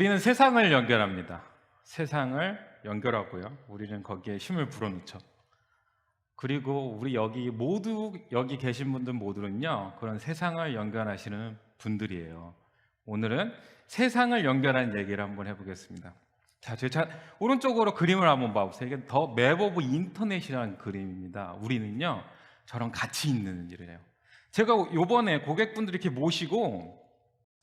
우리는 세상을 연결합니다. 세상을 연결하고요. 우리는 거기에 힘을 불어넣죠. 그리고 우리 여기 계신 분들 모두는요, 그런 세상을 연결하시는 분들이에요. 오늘은 세상을 연결하는 얘기를 한번 해보겠습니다. 자, 오른쪽으로 그림을 한번 봐보세요. 이게 더 맵 오브 인터넷이라는 그림입니다. 우리는요, 저런 가치 있는 일을 해요. 제가 요번에 고객분들 이렇게 모시고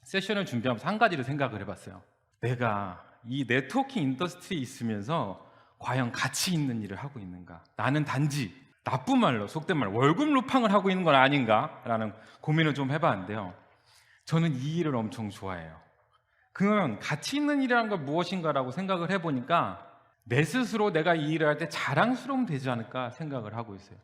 세션을 준비하면서 한 가지를 생각을 해봤어요. 내가 이 네트워킹 인더스트리에 있으면서 과연 가치 있는 일을 하고 있는가? 나는 단지 나쁜 말로, 속된 말, 월급 루팡을 하고 있는 건 아닌가라는 고민을 좀 해봤는데요. 저는 이 일을 엄청 좋아해요. 그러면 가치 있는 일이라는 건 무엇인가라고 생각을 해보니까 내 스스로 내가 이 일을 할 때 자랑스러우면 되지 않을까 생각을 하고 있어요.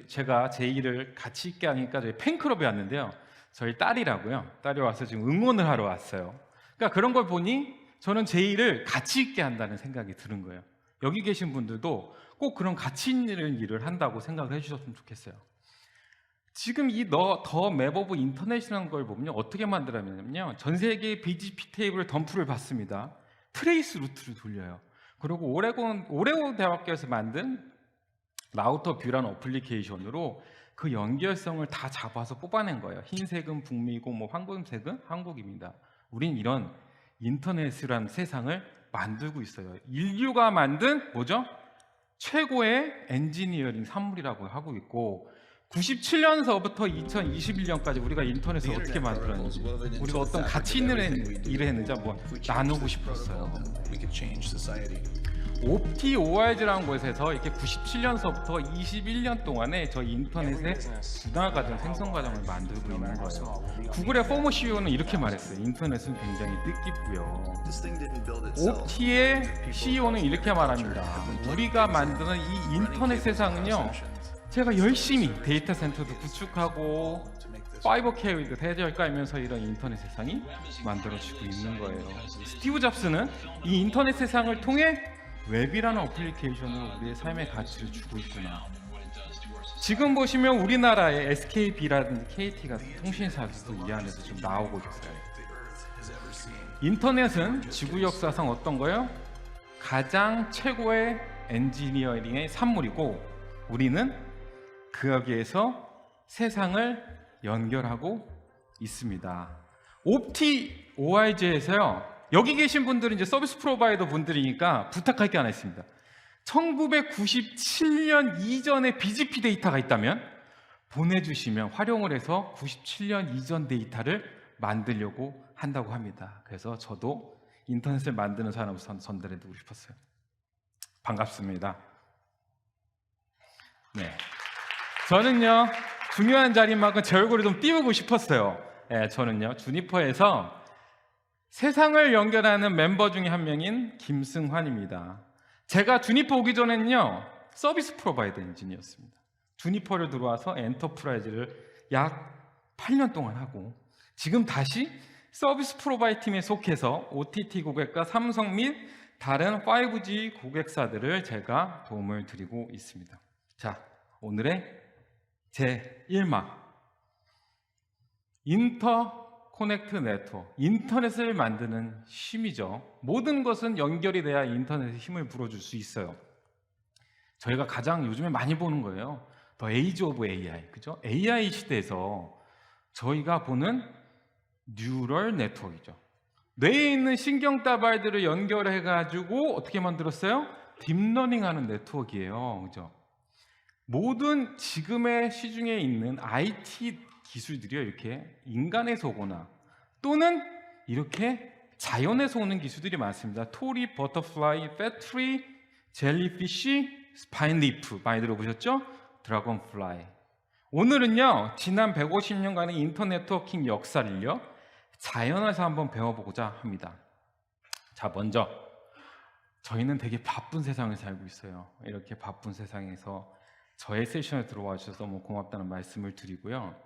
제가 제 일을 가치 있게 하니까 저희 팬클럽에 왔는데요. 저희 딸이라고요. 딸이 와서 지금 응원을 하러 왔어요. 그러니까 그런 걸 보니 저는 제 일을 가치 있게 한다는 생각이 드는 거예요. 여기 계신 분들도 꼭 그런 가치 있는 일을 한다고 생각을 해주셨으면 좋겠어요. 지금 이 더 맵 오브 인터넷이라는 걸 보면요, 어떻게 만들었냐면요, 전 세계의 BGP 테이블 덤프를 받습니다. 트레이스 루트를 돌려요. 그리고 오레곤 대학교에서 만든 라우터 뷰라는 어플리케이션으로 그 연결성을 다 잡아서 뽑아낸 거예요. 흰색은 북미고 뭐 황금색은 한국입니다. 우린 이런 인터넷이라는 세상을 만들고 있어요. 인류가 만든 뭐죠? 최고의 엔지니어링 산물이라고 하고 있고, 97년서부터 2021년까지 우리가 인터넷을 어떻게 만들었는지, 우리가 어떤 가치 있는 일을 했는지 한번 나누고 싶었어요. OTORG라는 곳에서 이렇게 97년서부터 21년 동안에 저희 인터넷의 분화 과정, 생성 과정을 만들고 있는 거예요. 구글의 포머 CEO는 이렇게 말했어요. 인터넷은 굉장히 뜻깊고요. OT의 CEO는 이렇게 말합니다. 우리가 만드는 이 인터넷 세상은요, 제가 열심히 데이터 센터도 구축하고 파이버 케이블도 대절 깔면서 이런 인터넷 세상이 만들어지고 있는 거예요. 스티브 잡스는 이 인터넷 세상을 통해 웹이라는 어플리케이션으로 우리의 삶의 가치를 주고 있구나. 지금 보시면 우리나라의 SKB라든지 KT 같은 통신사들도 이 안에서 좀 나오고 있어요. 인터넷은 지구 역사상 어떤 거요? 가장 최고의 엔지니어링의 산물이고, 우리는 그 여기에서 세상을 연결하고 있습니다. OTORG에서요, 여기 계신 분들은 이제 서비스 프로바이더 분들이니까 부탁할 게 하나 있습니다. 1997년 이전의 BGP 데이터가 있다면 보내주시면 활용을 해서 97년 이전 데이터를 만들려고 한다고 합니다. 그래서 저도 인터넷을 만드는 사람으로서 전달해드리고 싶었어요. 반갑습니다. 네, 저는요, 중요한 자리만큼 제 얼굴을 좀 띄우고 싶었어요. 네, 저는요, 주니퍼에서 세상을 연결하는 멤버 중에 한 명인 김승환입니다. 제가 주니퍼 오기 전에는요, 서비스 프로바이더 엔지니어였습니다. 주니퍼를 들어와서 엔터프라이즈를 약 8년 동안 하고, 지금 다시 서비스 프로바이더 팀에 속해서 OTT 고객과 삼성 및 다른 5G 고객사들을 제가 도움을 드리고 있습니다. 자, 오늘의 제 1막, 인터코넥트 네트워크, 인터넷을 만드는 힘이죠. 모든 것은 연결이 돼야 인터넷에 힘을 불어줄 수 있어요. 저희가 가장 요즘에 많이 보는 거예요. 더 에이지 오브 AI, 그죠? AI 시대에서 저희가 보는 뉴럴 네트워크이죠. 뇌에 있는 신경다발들을 연결해가지고 어떻게 만들었어요? 딥러닝하는 네트워크예요, 그죠? 모든 지금의 시중에 있는 IT 기술들이요, 이렇게 인간에서 오거나 또는 이렇게 자연에서 오는 기술들이 많습니다. 토리, 버터플라이, 패트리, 젤리피쉬, 스파인리프 많이 들어보셨죠? 드래곤플라이. 오늘은요, 지난 150년간의 인터넷 네트워킹 역사를요, 자연에서 한번 배워보고자 합니다. 자, 먼저 저희는 되게 바쁜 세상을 살고 있어요. 이렇게 바쁜 세상에서 저의 세션에 들어와 주셔서 너무 고맙다는 말씀을 드리고요.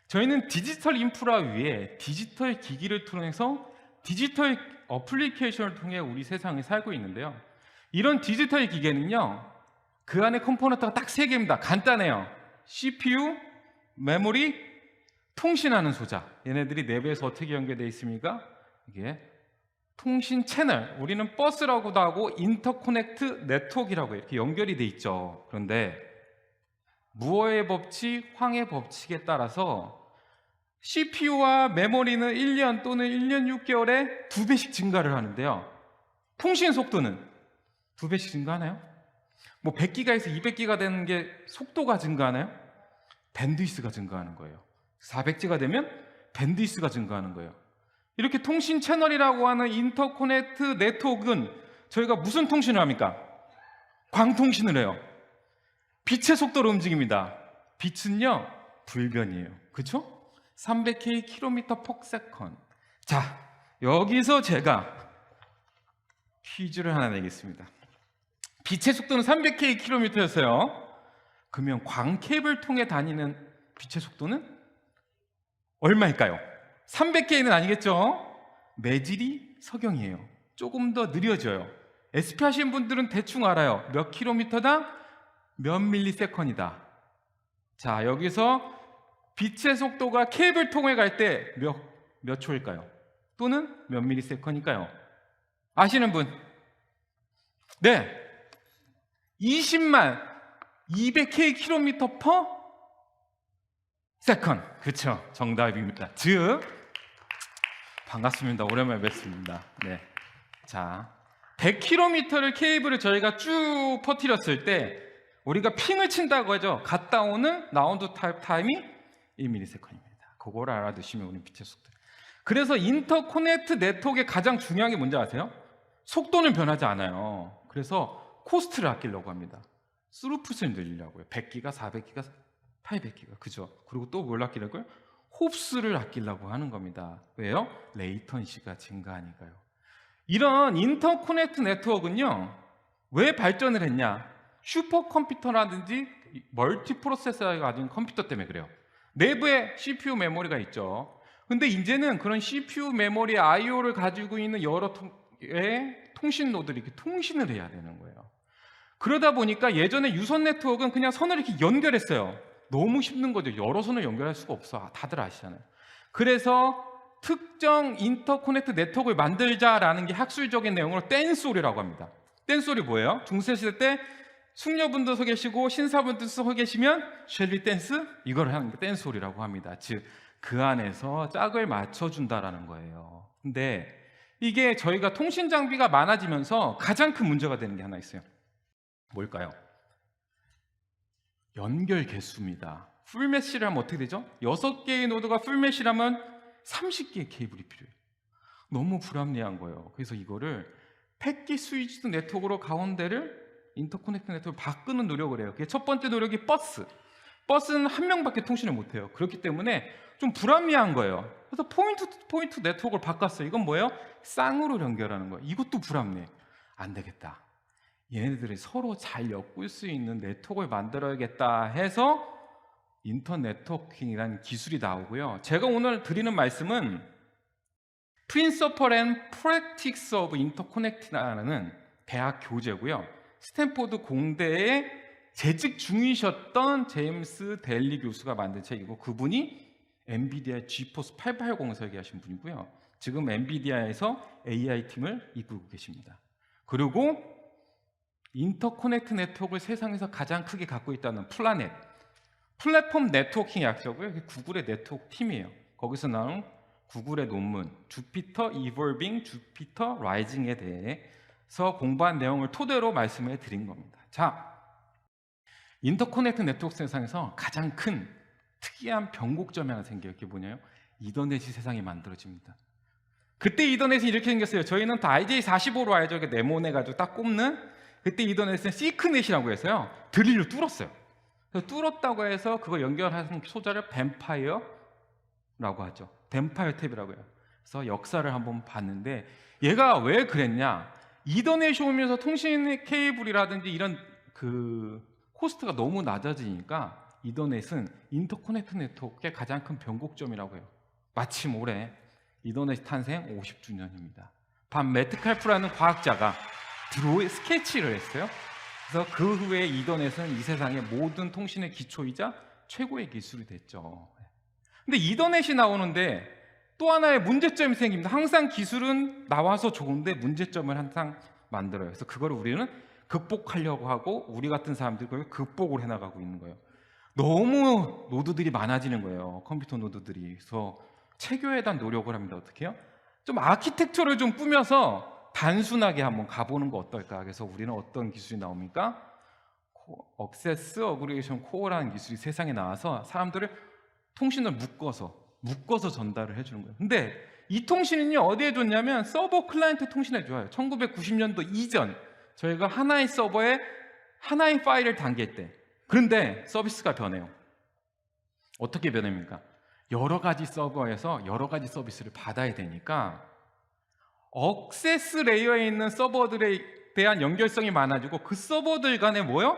저희는 디지털 인프라 위에 디지털 기기를 통해서 디지털 어플리케이션을 통해 우리 세상을 살고 있는데요. 이런 디지털 기계는요, 그 안에 컴포넌트가 딱 3개입니다. 간단해요. CPU, 메모리, 통신하는 소자. 얘네들이 내부에서 어떻게 연결되어 있습니까? 이게 통신 채널, 우리는 버스라고도 하고 인터커넥트 네트워크라고 이렇게 연결이 돼 있죠. 그런데 무어의 법칙, 황의 법칙에 따라서 CPU와 메모리는 1년 또는 1년 6개월에 2배씩 증가를 하는데요. 통신 속도는 2배씩 증가하나요? 뭐 100기가에서 200기가 되는 게 속도가 증가하나요? 밴드위스가 증가하는 거예요. 400G가 되면 밴드위스가 증가하는 거예요. 이렇게 통신 채널이라고 하는 인터커넥트 네트워크는 저희가 무슨 통신을 합니까? 광통신을 해요. 빛의 속도로 움직입니다. 빛은요, 불변이에요. 그렇죠? 300K km/s. 자, 여기서 제가 퀴즈를 하나 내겠습니다. 빛의 속도는 300K km였어요. 그러면 광캡을 통해 다니는 빛의 속도는 얼마일까요? 300K는 아니겠죠? 매질이 석영이에요. 조금 더 느려져요. SP 하신 분들은 대충 알아요. 몇 킬로미터당 몇 밀리세컨이다. 자, 여기서 빛의 속도가 케이블 통해 갈 때 몇 초일까요? 또는 몇 밀리세컨일까요? 아시는 분? 네, 20만 200K 킬로미터 퍼 세컨. 그렇죠, 정답입니다. 즉, 반갑습니다. 오랜만에 뵙습니다. 네, 자, 100km를 케이블을 저희가 쭉 퍼뜨렸을 때 우리가 핑을 친다고 하죠. 갔다 오는 라운드 타임이 1ms입니다. 그걸 알아두시면 우리 빛의 속도. 그래서 인터커넥트 네트워크의 가장 중요한 게 뭔지 아세요? 속도는 변하지 않아요. 그래서 코스트를 아끼려고 합니다. 스루풋을 늘리려고요. 100기가, 400기가, 800기가. 그죠? 그리고 또 뭘 아끼려고요? 홉스를 아끼려고 하는 겁니다. 왜요? 레이턴시가 증가하니까요. 이런 인터커넥트 네트워크는요, 왜 발전을 했냐? 슈퍼컴퓨터라든지 멀티 프로세서가 가진 컴퓨터 때문에 그래요. 내부에 CPU 메모리가 있죠. 근데 이제는 그런 CPU 메모리 I/O를 가지고 있는 여러 통신 노드를 이렇게 통신을 해야 되는 거예요. 그러다 보니까 예전에 유선 네트워크는 그냥 선을 이렇게 연결했어요. 너무 힘든 거죠. 여러 선을 연결할 수가 없어. 다들 아시잖아요. 그래서 특정 인터커넥트 네트워크를 만들자라는 게 학술적인 내용으로 댄소리라고 합니다. 댄소리 뭐예요? 중세시대 때 숙녀분도 서 계시고 신사분도 서 계시면 쉘리 댄스? 이걸 하는 게 댄소리라고 합니다. 즉, 그 안에서 짝을 맞춰준다라는 거예요. 근데 이게 저희가 통신 장비가 많아지면서 가장 큰 문제가 되는 게 하나 있어요. 뭘까요? 연결 개수입니다. 풀메시를 하면 어떻게 되죠? 6개의 노드가 풀메시라면 30개의 케이블이 필요해요. 너무 불합리한 거예요. 그래서 이거를 패킷 스위치드 네트워크로 가운데를 인터커넥트 네트워크로 바꾸는 노력을 해요. 그게 첫 번째 노력이 버스. 버스는 한 명밖에 통신을 못해요. 그렇기 때문에 좀 불합리한 거예요. 그래서 포인트 투 포인트 네트워크를 바꿨어요. 이건 뭐예요? 쌍으로 연결하는 거예요. 이것도 불합리해. 안 되겠다. 얘네들이 서로 잘 엮을 수 있는 네트워크를 만들어야겠다 해서 인터넷 네트워킹이라는 기술이 나오고요. 제가 오늘 드리는 말씀은 Principle and Practice of Interconnect라는 대학 교재고요. 스탠포드 공대에 재직 중이셨던 제임스 델리 교수가 만든 책이고, 그분이 엔비디아 지포스 880 설계하신 분이고요. 지금 엔비디아에서 AI 팀을 이끌고 계십니다. 그리고 인터커넥트 네트워크를 세상에서 가장 크게 갖고 있다는 플라넷, 플랫폼 네트워킹 약자고요. 구글의 네트워크 팀이에요. 거기서 나온 구글의 논문 주피터 이볼빙, 주피터 라이징에 대해서 공부한 내용을 토대로 말씀해 드린 겁니다. 자, 인터커넥트 네트워크 세상에서 가장 큰 특이한 변곡점이 하나 생겨요. 그게 뭐냐요? 이더넷이 세상에 만들어집니다. 그때 이더넷이 이렇게 생겼어요. 저희는 다 IJ45로 알죠. 이렇게 네모내가지고 딱 꼽는. 그때 이더넷은 시크넷이라고 해서요, 드릴로 뚫었어요. 그래서 뚫었다고 해서 그거 연결하는 소자를 뱀파이어라고 하죠. 뱀파이어 탭이라고 해요. 그래서 역사를 한번 봤는데 얘가 왜 그랬냐? 이더넷이 오면서 통신 케이블이라든지 이런 그 코스트가 너무 낮아지니까 이더넷은 인터커넥트 네트워크의 가장 큰 변곡점이라고 해요. 마침 올해 이더넷 탄생 50주년입니다. 반 메트칼프라는 과학자가 스케치를 했어요. 그래서 그 후에 이더넷은 이 세상의 모든 통신의 기초이자 최고의 기술이 됐죠. 근데 이더넷이 나오는데 또 하나의 문제점이 생깁니다. 항상 기술은 나와서 좋은데 문제점을 항상 만들어요. 그래서 그거를 우리는 극복하려고 하고 우리 같은 사람들이 그걸 극복을 해나가고 있는 거예요. 너무 노드들이 많아지는 거예요. 컴퓨터 노드들이. 그래서 체교에 대한 노력을 합니다. 어떻게 해요? 좀 아키텍처를 좀 꾸며서 단순하게 한번 가보는 거 어떨까? 그래서 우리는 어떤 기술이 나옵니까? 억세스 어그리게이션 코어라는 기술이 세상에 나와서 사람들을 통신을 묶어서 전달을 해주는 거예요. 근데 이 통신은요 어디에 좋냐면 서버 클라이언트 통신에 좋아요. 1990년도 이전 저희가 하나의 서버에 하나의 파일을 담길 때, 그런데 서비스가 변해요. 어떻게 변합니까? 여러 가지 서버에서 여러 가지 서비스를 받아야 되니까 억세스 레이어에 있는 서버들에 대한 연결성이 많아지고 그 서버들 간에 뭐요?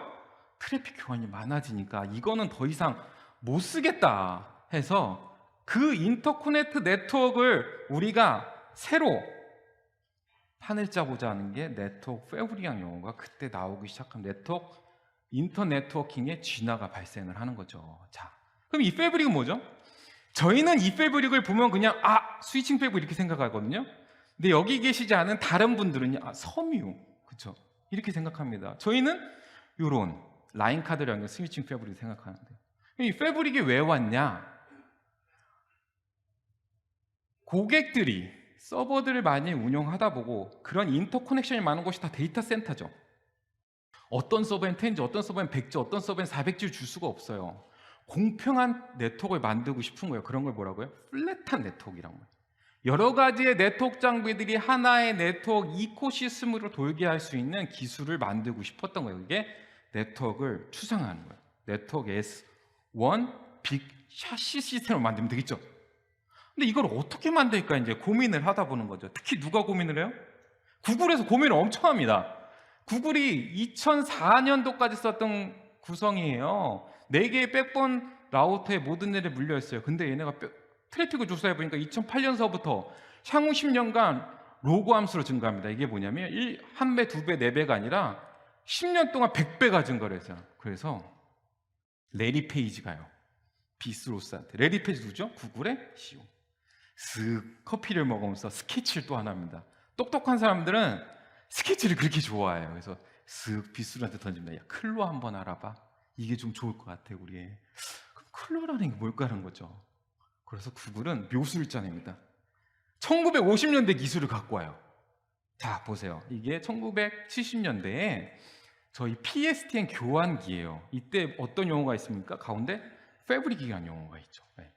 트래픽 교환이 많아지니까 이거는 더 이상 못 쓰겠다 해서 그 인터커넥트 네트워크를 우리가 새로 판을 짜고자 하는 게 네트워크 패브릭이라는 용어가 그때 나오기 시작한 인터 네트워킹의 진화가 발생을 하는 거죠. 자, 그럼 이 패브릭은 뭐죠? 저희는 이 패브릭을 보면 그냥 스위칭 패브릭 이렇게 생각하거든요. 근데 여기 계시지 않은 다른 분들은요, 섬유, 그렇죠? 이렇게 생각합니다. 저희는 이런 라인 카드라는 스위칭 패브릭 생각하는데, 이 패브릭이 왜 왔냐? 고객들이 서버들을 많이 운영하다 보고 그런 인터커넥션이 많은 곳이 다 데이터 센터죠. 어떤 서버엔 10G, 어떤 서버엔 100G, 어떤 서버엔 400G를 줄 수가 없어요. 공평한 네트워크를 만들고 싶은 거예요. 그런 걸 뭐라고요? 플랫한 네트워크라는 거예요. 여러 가지의 네트워크 장비들이 하나의 네트워크 이코시스템으로 돌게 할 수 있는 기술을 만들고 싶었던 거예요. 이게 네트워크를 추상화하는 거예요. 네트워크 S1 빅 샤시 시스템을 만들면 되겠죠. 근데 이걸 어떻게 만들까 이제 고민을 하다 보는 거죠. 특히 누가 고민을 해요? 구글에서 고민을 엄청 합니다. 구글이 2004년도까지 썼던 구성이에요. 4개의 백본 라우터에 모든 애를 물려 있어요. 근데 얘네가 트래픽을 조사해 보니까 2008년서부터 향후 10년간 로그 함수로 증가합니다. 이게 뭐냐면 1배, 2배, 4배가 아니라 10년 동안 100배가 증가를 했어요. 그래서 레리 페이지가요, 비스로스한테, 레리 페이지 누구죠? 구글의 CEO. 쓱 커피를 먹으면서 스케치를 또 하나 합니다. 똑똑한 사람들은 스케치를 그렇게 좋아해요. 그래서 쓱 비스한테 던집니다. 야, 클로 한번 알아봐. 이게 좀 좋을 것 같아 우리. 그럼 클로라는 게 뭘까 하는 거죠. 그래서 구글은 묘수를 짜냅니다. 1950년대 기술을 갖고 와요. 자 보세요. 이게 1970년대에 저희 PSTN 교환기예요. 이때 어떤 용어가 있습니까? 가운데 패브릭이라는 용어가 있죠. 네.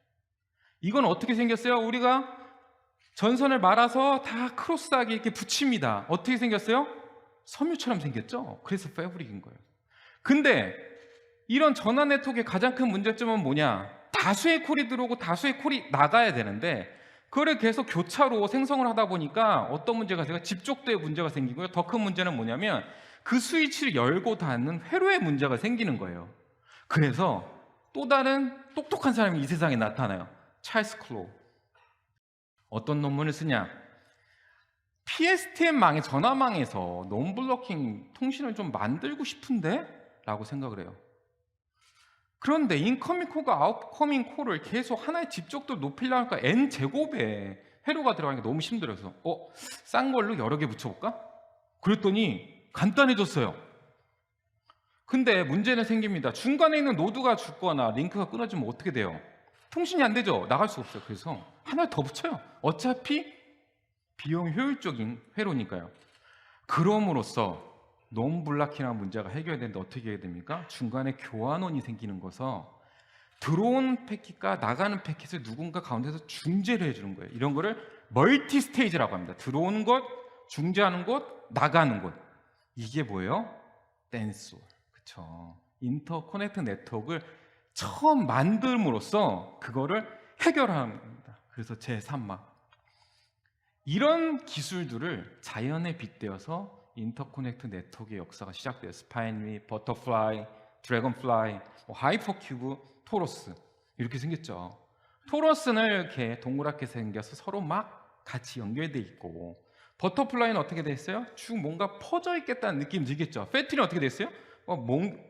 이건 어떻게 생겼어요? 우리가 전선을 말아서 다 크로스하게 이렇게 붙입니다. 어떻게 생겼어요? 섬유처럼 생겼죠? 그래서 패브릭인 거예요. 근데 이런 전화 네트워크의 가장 큰 문제점은 뭐냐? 다수의 콜이 들어오고 다수의 콜이 나가야 되는데 그거를 계속 교차로 생성을 하다 보니까 어떤 문제가 생겨요? 집적도에 문제가 생기고요. 더 큰 문제는 뭐냐면 그 스위치를 열고 닫는 회로에 문제가 생기는 거예요. 그래서 또 다른 똑똑한 사람이 이 세상에 나타나요. 찰스 클로우. 어떤 논문을 쓰냐? PSTN망의 전화망에서 논블로킹 통신을 좀 만들고 싶은데? 라고 생각을 해요. 그런데 인커밍 콜과 아웃커밍 콜을 계속 하나의 집적도를 높이려니까 n제곱에 회로가 들어가니까 너무 힘들어서 싼 걸로 여러 개 붙여볼까? 그랬더니 간단해졌어요. 근데 문제는 생깁니다. 중간에 있는 노드가 죽거나 링크가 끊어지면 어떻게 돼요? 통신이 안 되죠. 나갈 수 없어요. 그래서 하나 더 붙여요. 어차피 비용 효율적인 회로니까요. 그럼으로써 논블락킹이라는 문제가 해결되는데 어떻게 해야 됩니까? 중간에 교환원이 생기는 거서 들어온 패킷과 나가는 패킷을 누군가 가운데서 중재를 해주는 거예요. 이런 거를 멀티 스테이지라고 합니다. 들어오는 것, 중재하는 곳, 나가는 곳. 이게 뭐예요? 댄스. 그렇죠. 인터커넥트 네트워크를 처음 만듦으로써 그거를 해결하는 겁니다. 그래서 제3막 이런 기술들을 자연에 빗대어서 인터커넥트 네트워크의 역사가 시작돼요. 스파이니, 버터플라이, 드래곤플라이, 하이퍼큐브, 토로스 이렇게 생겼죠. 토로스는 이렇게 동그랗게 생겨서 서로 막 같이 연결돼 있고, 버터플라이는 어떻게 돼 있어요? 쭉 뭔가 퍼져 있겠다는 느낌이 들겠죠. 패티는 어떻게 돼 있어요?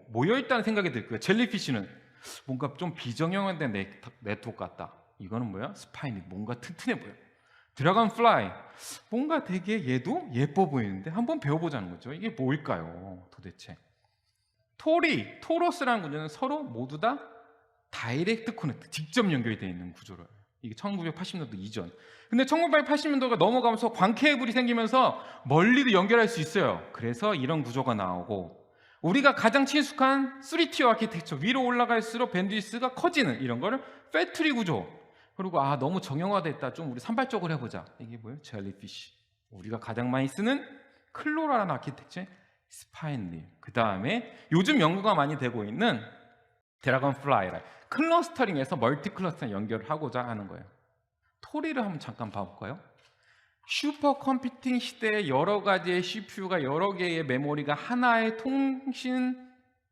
모여 있다는 생각이 들 거예요. 젤리피쉬는 뭔가 좀 비정형화된 네트워크 같다. 이거는 뭐야? 스파인이 뭔가 튼튼해 보여. 드래곤 플라이, 뭔가 되게 얘도 예뻐 보이는데 한번 배워보자는 거죠. 이게 뭘까요 도대체? 토로스라는 구조는 서로 모두 다 다이렉트 커넥트, 직접 연결이 되어 있는 구조를. 이게 1980년도 이전. 근데 1980년도가 넘어가면서 광케이블이 생기면서 멀리도 연결할 수 있어요. 그래서 이런 구조가 나오고, 우리가 가장 친숙한 3티어 아키텍처, 위로 올라갈수록 밴드위스가 커지는 이런 거를 패트리 구조. 그리고 너무 정형화됐다, 좀 우리 산발적으로 해보자. 이게 뭐예요? 젤리피쉬. 우리가 가장 많이 쓰는 클로라라는 아키텍처의 스파인리. 그 다음에 요즘 연구가 많이 되고 있는 드래곤플라이라, 클러스터링에서 멀티 클러스터 연결을 하고자 하는 거예요. 토리를 한번 잠깐 봐볼까요? 슈퍼컴퓨팅 시대에 여러 가지의 CPU가 여러 개의 메모리가 하나의 통신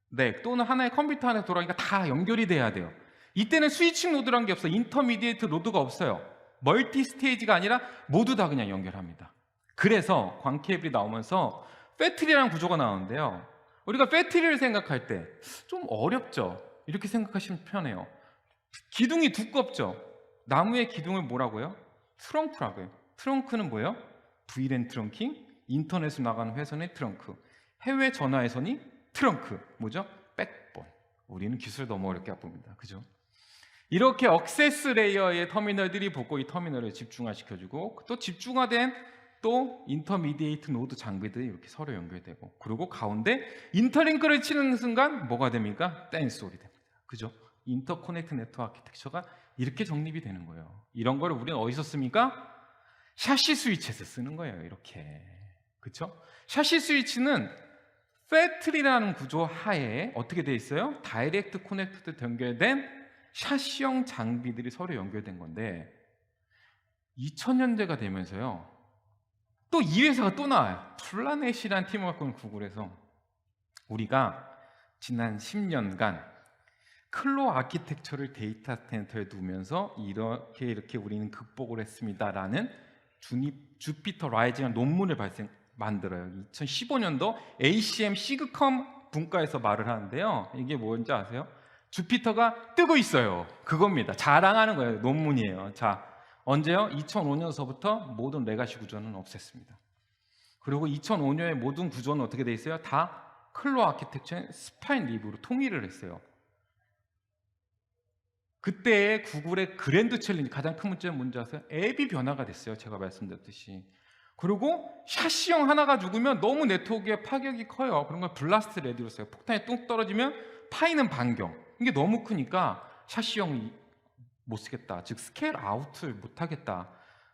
넥 또는 하나의 컴퓨터 안에 돌아가니까 다 연결이 돼야 돼요. 이때는 스위칭 노드라는 게 없어요. 인터미디에이트 노드가 없어요. 멀티 스테이지가 아니라 모두 다 그냥 연결합니다. 그래서 광케이블이 나오면서 패트리라는 구조가 나오는데요. 우리가 패트리를 생각할 때 좀 어렵죠. 이렇게 생각하시면 편해요. 기둥이 두껍죠. 나무의 기둥을 뭐라고요? 트렁크라고요. 트렁크는 뭐예요? V랜 트렁킹, 인터넷으로 나가는 회선의 트렁크, 해외 전화 회선이 트렁크. 뭐죠? 백본. 우리는 기술을 너무 어렵게 봅니다. 그죠? 이렇게 억세스 레이어의 터미널들이 붙고 이 터미널을 집중화시켜주고, 또 집중화된 또 인터미디에이트 노드 장비들이 이렇게 서로 연결되고, 그리고 가운데 인터링크를 치는 순간 뭐가 됩니까? 댄스홀이 됩니다. 그죠? 인터코넥트 네트워크 아키텍처가 이렇게 정립이 되는 거예요. 이런 걸 우리는 어디서 씁니까? 샤시 스위치에서 쓰는 거예요. 이렇게. 그렇죠? 샤시 스위치는 패트리라는 구조 하에 어떻게 돼 있어요? 다이렉트 코넥트드 연결된 샤시형 장비들이 서로 연결된 건데, 2000년대가 되면서요, 또 이 회사가 또 나와요. 플라넷이라는 팀을 갖고 있는 구글에서 우리가 지난 10년간 클로 아키텍처를 데이터 센터에 두면서 이렇게 우리는 극복을 했습니다라는 주피터 라이징한 논문을 만들어요. 2015년도 ACM 시그컴 분과에서 말을 하는데요. 이게 뭔지 아세요? 주피터가 뜨고 있어요. 그겁니다. 자랑하는 거예요. 논문이에요. 자, 언제요? 2005년서부터 모든 레가시 구조는 없앴습니다. 그리고 2005년에 모든 구조는 어떻게 돼 있어요? 다 클로 아키텍처의 스파인 리브로 통일을 했어요. 그때 구글의 그랜드 챌린지, 가장 큰 문제는 뭔지 아세요? 앱이 변화가 됐어요. 제가 말씀드렸듯이. 그리고 샤시형 하나가 죽으면 너무 네트워크에 파격이 커요. 그런 걸 블라스트 레디로 써요. 폭탄이 뚝 떨어지면 파이는 반경. 이게 너무 크니까 샤시형이 못 쓰겠다. 즉 스케일 아웃을 못 하겠다.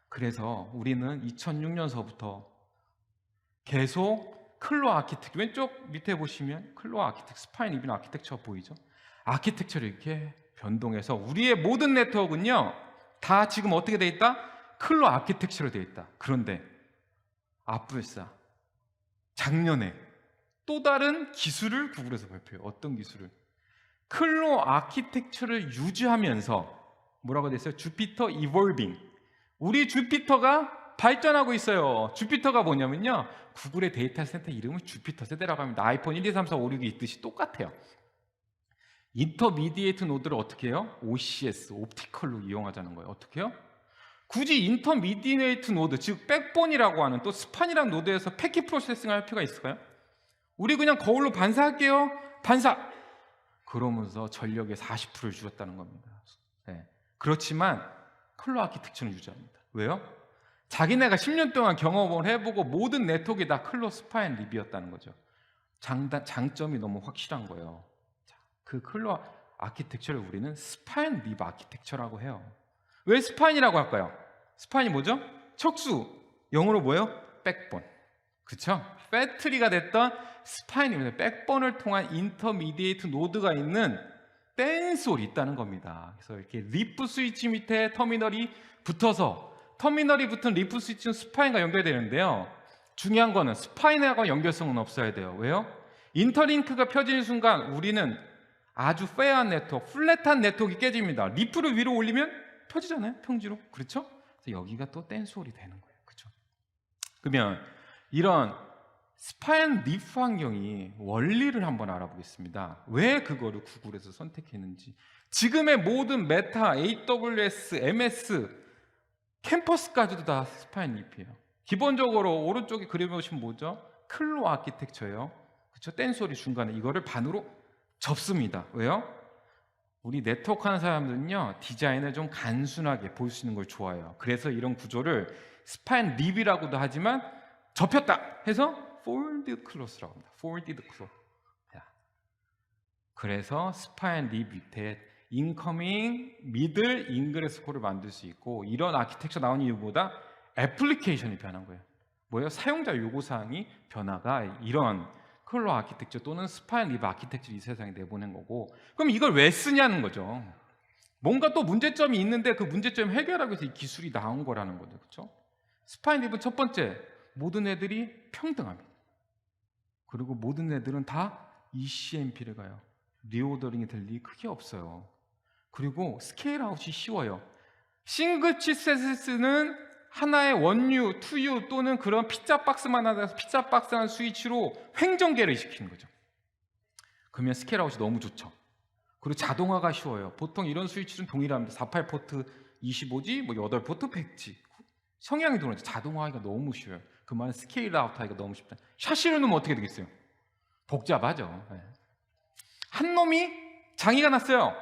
그래서 우리는 2006년서부터 계속 클로 아키텍처, 왼쪽 밑에 보시면 클로 아키텍처, 스파인 리빈 아키텍처 보이죠? 아키텍처를 이렇게 변동해서 우리의 모든 네트워크는요, 다 지금 어떻게 돼 있다? 클로 아키텍처로 돼 있다. 그런데 아플사 작년에 또 다른 기술을 구글에서 발표해요. 어떤 기술을? 클로 아키텍처를 유지하면서 뭐라고 돼 있어요? 주피터 이볼빙. 우리 주피터가 발전하고 있어요. 주피터가 뭐냐면요, 구글의 데이터 센터 이름을 주피터 세대라고 합니다. 아이폰 1, 2, 3, 4, 5, 6이 있듯이 똑같아요. 인터미디에이트 노드를 어떻게 해요? OCS, 옵티컬로 이용하자는 거예요. 어떻게 해요? 굳이 인터미디에이트 노드, 즉 백본이라고 하는 또 스판이라는 노드에서 패킷 프로세싱을 할 필요가 있을까요? 우리 그냥 거울로 반사할게요. 반사. 그러면서 전력의 40%를 줄였다는 겁니다. 네. 그렇지만 클로 아키텍처는 유지합니다. 왜요? 자기네가 10년 동안 경험을 해보고 모든 네트워크가 다 클로 스파인 립이었다는 거죠. 장점이 너무 확실한 거예요. 그 클로 아키텍처를 우리는 스파인 립 아키텍처라고 해요. 왜 스파인이라고 할까요? 스파인이 뭐죠? 척수. 영어로 뭐예요? 백본. 그렇죠? 배터리가 됐던 스파인입니다. 백본을 통한 인터미디에이트 노드가 있는 댄스홀이 있다는 겁니다. 그래서 이렇게 리프 스위치 밑에 터미널이 붙어서, 터미널이 붙은 리프 스위치는 스파인과 연결되는데요. 중요한 거는 스파인하고 연결성은 없어야 돼요. 왜요? 인터링크가 펴지는 순간 우리는 아주 페어한 네트워크, 플랫한 네트워크가 깨집니다. 리프를 위로 올리면 펴지잖아요. 평지로. 그렇죠? 그래서 여기가 또 댄스홀이 되는 거예요. 그렇죠? 그러면 이런 스파앤립 환경이 원리를 한번 알아보겠습니다. 왜 그거를 구글에서 선택했는지. 지금의 모든 메타, AWS, MS, 캠퍼스까지도 다 스파앤립이에요. 기본적으로 오른쪽에 그려보시면 뭐죠? 클로 아키텍처예요. 그렇죠? 댄소리 중간에 이거를 반으로 접습니다. 왜요? 우리 네트워크 하는 사람들은요, 디자인을 좀 간순하게 볼 수 있는 걸 좋아해요. 그래서 이런 구조를 스파앤립이라고도 하지만 접혔다 해서 folded close라고 합니다. folded close. 그래서 스파앤립 밑에 인커밍, 미들, 인그레스 콜을 만들 수 있고, 이런 아키텍처 나온 이유보다 애플리케이션이 변한 거예요. 뭐예요? 사용자 요구사항이 변화가 이런 클로 아키텍처 또는 스파앤립 아키텍처를 이 세상에 내보낸 거고, 그럼 이걸 왜 쓰냐는 거죠. 뭔가 또 문제점이 있는데 그 문제점 해결하기 위해서 이 기술이 나온 거라는 거죠. 그렇죠? 스파앤립은 첫 번째, 모든 애들이 평등합니다. 그리고 모든 애들은 다 ECMP를 가요. 리오더링이 될 일이 크게 없어요. 그리고 스케일 아웃이 쉬워요. 싱글 칩셋은 하나의 원유, 투유 또는 그런 피자 박스만 하다가 피자 박스한 스위치로 횡전계를 시키는 거죠. 그러면 스케일 아웃이 너무 좋죠. 그리고 자동화가 쉬워요. 보통 이런 스위치는 동일합니다. 48포트 25G, 8포트 100G. 성향이 들어오죠. 자동화하기가 너무 쉬워요. 그 말은 스케일 아웃하기가 너무 쉽다. 샤시를 넣으면 어떻게 되겠어요? 복잡하죠. 한 놈이 장애가 났어요.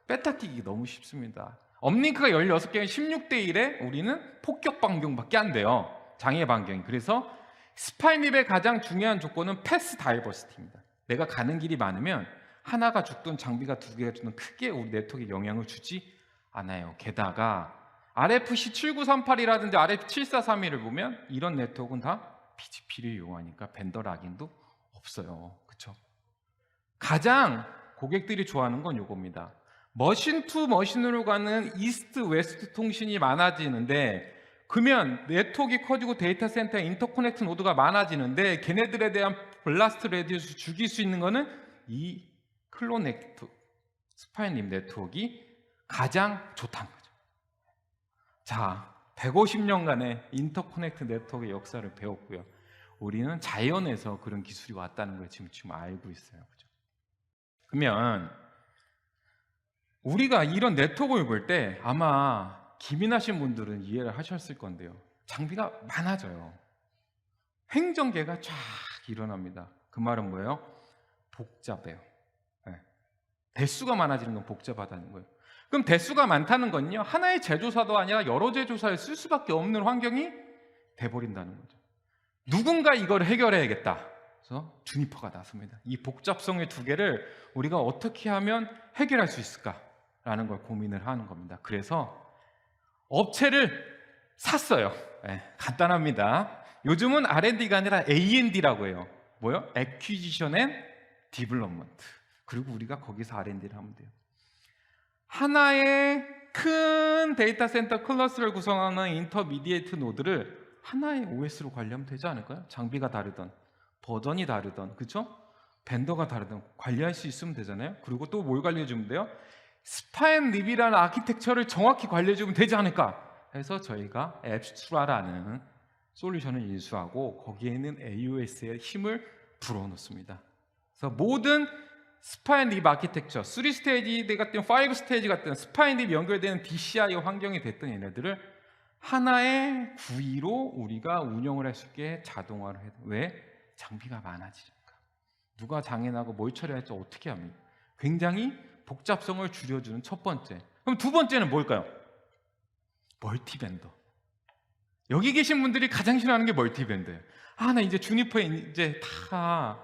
빼타 끼기 너무 쉽습니다. 업링크가 16개면 16대 1에 우리는 폭격 반경밖에 안 돼요. 장애 반경이. 그래서 스파인립의 가장 중요한 조건은 패스 다이버시티입니다. 내가 가는 길이 많으면 하나가 죽든 장비가 두 개가 죽든 크게 우리 네트워크에 영향을 주지 않아요. 게다가 RFC 7938이라든지 RFC 7431을 보면 이런 네트워크는 다 BGP를 이용하니까 벤더 락인도 없어요. 그렇죠? 가장 고객들이 좋아하는 건 이겁니다. 머신 투 머신으로 가는 이스트 웨스트 통신이 많아지는데, 그러면 네트워크가 커지고 데이터 센터에 인터커넥트 노드가 많아지는데 걔네들에 대한 블라스트 레디우스 죽일 수 있는 거는 이 클로 네트워크, 스파인립 네트워크가 가장 좋다는 거죠. 자, 150년간의 인터커넥트 네트워크의 역사를 배웠고요. 우리는 자연에서 그런 기술이 왔다는 걸 지금 알고 있어요. 그죠? 그러면 우리가 이런 네트워크를 볼 때 아마 기민하신 분들은 이해를 하셨을 건데요. 장비가 많아져요. 횡전계가 쫙 일어납니다. 그 말은 뭐예요? 복잡해요. 네. 대수가 많아지는 건 복잡하다는 거예요. 그럼 대수가 많다는 건요, 하나의 제조사도 아니라 여러 제조사를 쓸 수밖에 없는 환경이 돼버린다는 거죠. 누군가 이걸 해결해야겠다. 그래서 주니퍼가 나섭니다. 이 복잡성의 두 개를 우리가 어떻게 하면 해결할 수 있을까라는 걸 고민을 하는 겁니다. 그래서 업체를 샀어요. 네, 간단합니다. 요즘은 R&D가 아니라 A&D라고 해요. 뭐요? Acquisition and Development. 그리고 우리가 거기서 R&D를 하면 돼요. 하나의 큰 데이터 센터 클러스를 구성하는 인터미디에이트 노드를 하나의 OS로 관리하면 되지 않을까요? 장비가 다르던, 버전이 다르던, 그렇죠? 벤더가 다르던 관리할 수 있으면 되잖아요. 그리고 또 뭘 관리해주면 돼요? 스파앤립이라는 아키텍처를 정확히 관리해주면 되지 않을까 해서 저희가 앱스트라라는 솔루션을 인수하고 거기에는 AOS의 힘을 불어넣습니다. 그래서 모든 스파앤립 아키텍처, 3스테이지 같은 5스테이지 같은 스파앤립 연결되는 DCI 환경이 됐던 얘네들을 하나의 구이로 우리가 운영을 할 수 있게 자동화를 해요. 왜? 장비가 많아지니까. 누가 장애나고 뭘 처리할지 어떻게 합니까? 굉장히 복잡성을 줄여주는 첫 번째. 그럼 두 번째는 뭘까요? 멀티벤더. 여기 계신 분들이 가장 싫어하는 게 멀티벤더예요. 나 이제 주니퍼에 이제 다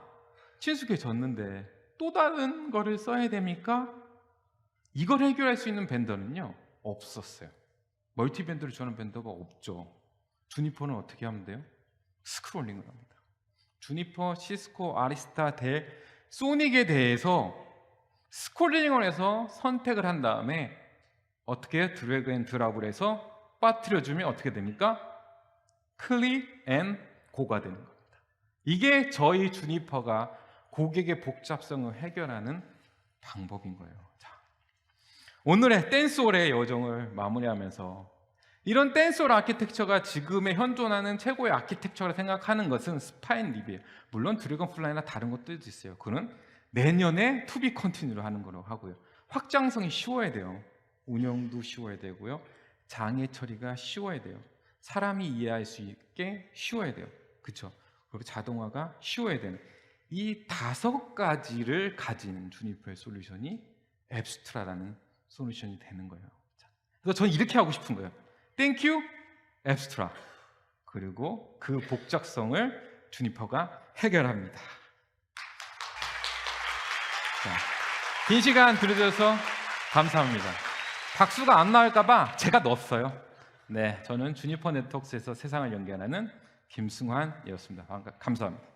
친숙해졌는데 또 다른 거를 써야 됩니까? 이걸 해결할 수 있는 벤더는요, 없었어요. 멀티벤더를 주는 벤더가 없죠. 주니퍼는 어떻게 하면 돼요? 스크롤링을 합니다. 주니퍼, 시스코, 아리스타, 델, 소닉에 대해서 스크롤링을 해서 선택을 한 다음에 어떻게 해요? 드래그 앤 드랍을 해서 빠뜨려주면 어떻게 됩니까? 클릭 앤 고가 되는 겁니다. 이게 저희 주니퍼가 고객의 복잡성을 해결하는 방법인 거예요. 자, 오늘의 댄스홀의 여정을 마무리하면서 이런 댄스홀 아키텍처가 지금의 현존하는 최고의 아키텍처라 생각하는 것은 스파인립이에요. 물론 드래곤플라이나 다른 것도 있어요. 그는 내년에 투비 컨티뉴를 하는 거라고 하고요. 확장성이 쉬워야 돼요. 운영도 쉬워야 되고요. 장애 처리가 쉬워야 돼요. 사람이 이해할 수 있게 쉬워야 돼요. 그렇죠? 그리고 자동화가 쉬워야 되는 이 5가지를 가진 주니퍼의 솔루션이 앱스트라라는 솔루션이 되는 거예요. 그래서 저는 이렇게 하고 싶은 거예요. Thank you, 앱스트라. 그리고 그 복잡성을 주니퍼가 해결합니다. 자, 긴 시간 들어줘서 감사합니다. 박수가 안 나올까봐 제가 넣었어요. 네, 저는 주니퍼 네트워크에서 세상을 연결하는 김승환이었습니다. 감사합니다.